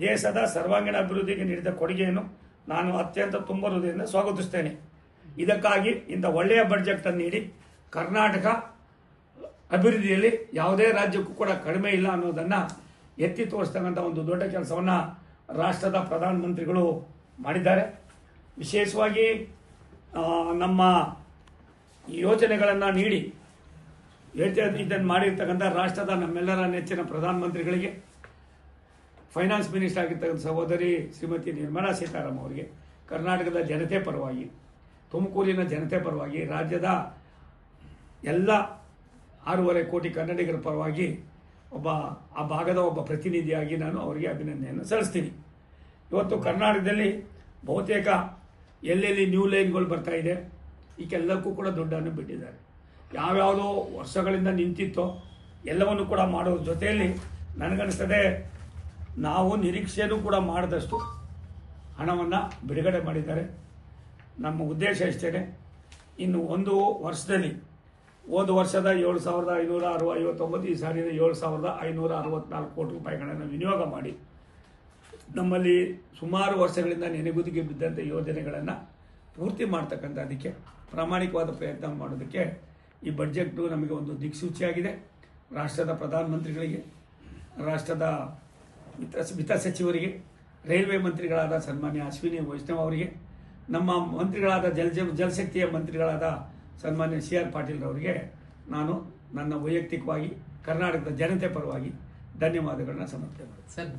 ದೇಶದ ಸರ್ವಾಂಗೀಣ ಅಭಿವೃದ್ಧಿಗೆ ನೀಡಿದ ಕೊಡುಗೆಯನ್ನು ನಾನು ಅತ್ಯಂತ ತುಂಬ ಹೃದಯದಿಂದ ಸ್ವಾಗತಿಸುತ್ತೇನೆ. ಇದಕ್ಕಾಗಿ ಇಂಥ ಒಳ್ಳೆಯ ಬಡ್ಜೆಟ್ ಅನ್ನು ನೀಡಿ ಕರ್ನಾಟಕ ಅಭಿವೃದ್ಧಿಯಲ್ಲಿ ಯಾವುದೇ ರಾಜ್ಯಕ್ಕೂ ಕೂಡ ಕಡಿಮೆ ಇಲ್ಲ ಅನ್ನೋದನ್ನು ಎತ್ತಿ ತೋರಿಸ್ತಕ್ಕಂಥ ಒಂದು ದೊಡ್ಡ ಕೆಲಸವನ್ನು ರಾಷ್ಟ್ರದ ಪ್ರಧಾನಮಂತ್ರಿಗಳು ಮಾಡಿದ್ದಾರೆ. ವಿಶೇಷವಾಗಿ ನಮ್ಮ ಯೋಜನೆಗಳನ್ನು ನೀಡಿ ಇದನ್ನು ಮಾಡಿರ್ತಕ್ಕಂಥ ರಾಷ್ಟ್ರದ ನಮ್ಮೆಲ್ಲರ ನೆಚ್ಚಿನ ಪ್ರಧಾನಮಂತ್ರಿಗಳಿಗೆ, ಫೈನಾನ್ಸ್ ಮಿನಿಸ್ಟರ್ ಆಗಿರ್ತಕ್ಕಂಥ ಸಹೋದರಿ ಶ್ರೀಮತಿ ನಿರ್ಮಲಾ ಸೀತಾರಾಮನ್ ಅವರಿಗೆ, ಕರ್ನಾಟಕದ ಜನತೆ ಪರವಾಗಿ, ತುಮಕೂರಿನ ಜನತೆ ಪರವಾಗಿ, ರಾಜ್ಯದ ಎಲ್ಲ 6.5 ಕೋಟಿ ಕನ್ನಡಿಗರ ಪರವಾಗಿ ಆ ಭಾಗದ ಒಬ್ಬ ಪ್ರತಿನಿಧಿಯಾಗಿ ನಾನು ಅವರಿಗೆ ಅಭಿನಂದನೆಯನ್ನು ಸಲ್ಲಿಸ್ತೀನಿ. ಇವತ್ತು ಕರ್ನಾಟಕದಲ್ಲಿ ಬಹುತೇಕ ಎಲ್ಲೆಲ್ಲಿ ನ್ಯೂ ಲೈನ್ಗಳು ಬರ್ತಾ ಇದೆ, ಈಗೆಲ್ಲಕ್ಕೂ ಕೂಡ ದುಡ್ಡನ್ನು ಬಿಟ್ಟಿದ್ದಾರೆ. ಯಾವ್ಯಾವುದೋ ವರ್ಷಗಳಿಂದ ನಿಂತಿತ್ತೋ ಎಲ್ಲವನ್ನು ಕೂಡ ಮಾಡೋದ್ರ ಜೊತೆಯಲ್ಲಿ ನನಗನ್ನಿಸ್ತದೆ ನಾವು ನಿರೀಕ್ಷೆಯೂ ಕೂಡ ಮಾಡಿದಷ್ಟು ಹಣವನ್ನು ಬಿಡುಗಡೆ ಮಾಡಿದ್ದಾರೆ. ನಮ್ಮ ಉದ್ದೇಶ ಇಷ್ಟೇ, ಇನ್ನು ಒಂದು ವರ್ಷದಲ್ಲಿ ಹೋದ ವರ್ಷದ 7,559, ಈ ಸಾರಿನ 7,564 ಕೋಟಿ ರೂಪಾಯಿಗಳನ್ನು ವಿನಿಯೋಗ ಮಾಡಿ ನಮ್ಮಲ್ಲಿ ಸುಮಾರು ವರ್ಷಗಳಿಂದ ನೆನೆಗುದಿಗೆ ಬಿದ್ದಂಥ ಯೋಜನೆಗಳನ್ನು ಪೂರ್ತಿ ಮಾಡ್ತಕ್ಕಂಥದ್ದಕ್ಕೆ ಪ್ರಾಮಾಣಿಕವಾದ ಪ್ರಯತ್ನ ಮಾಡೋದಕ್ಕೆ ಈ ಬಡ್ಜೆಟ್ಟು ನಮಗೆ ಒಂದು ದಿಕ್ಸೂಚಿಯಾಗಿದೆ. ರಾಷ್ಟ್ರದ ಪ್ರಧಾನಮಂತ್ರಿಗಳಿಗೆ, ರಾಷ್ಟ್ರದ ವಿತ್ತ ಸಚಿವರಿಗೆ, ರೈಲ್ವೆ ಮಂತ್ರಿಗಳಾದ ಸನ್ಮಾನ್ಯ ಅಶ್ವಿನಿ ವೈಷ್ಣವ್ ಅವರಿಗೆ, ನಮ್ಮ ಮಂತ್ರಿಗಳಾದ ಜಲಶಕ್ತಿಯ ಮಂತ್ರಿಗಳಾದ ಸನ್ಮಾನ್ಯ CR ಪಾಟೀಲ್ ಅವರಿಗೆ ನಾನು ನನ್ನ ವೈಯಕ್ತಿಕವಾಗಿ ಕರ್ನಾಟಕದ ಜನತೆ ಪರವಾಗಿ ಧನ್ಯವಾದಗಳನ್ನ ಸಮರ್ಪಣೆ ಮಾಡ್ತೀನಿ.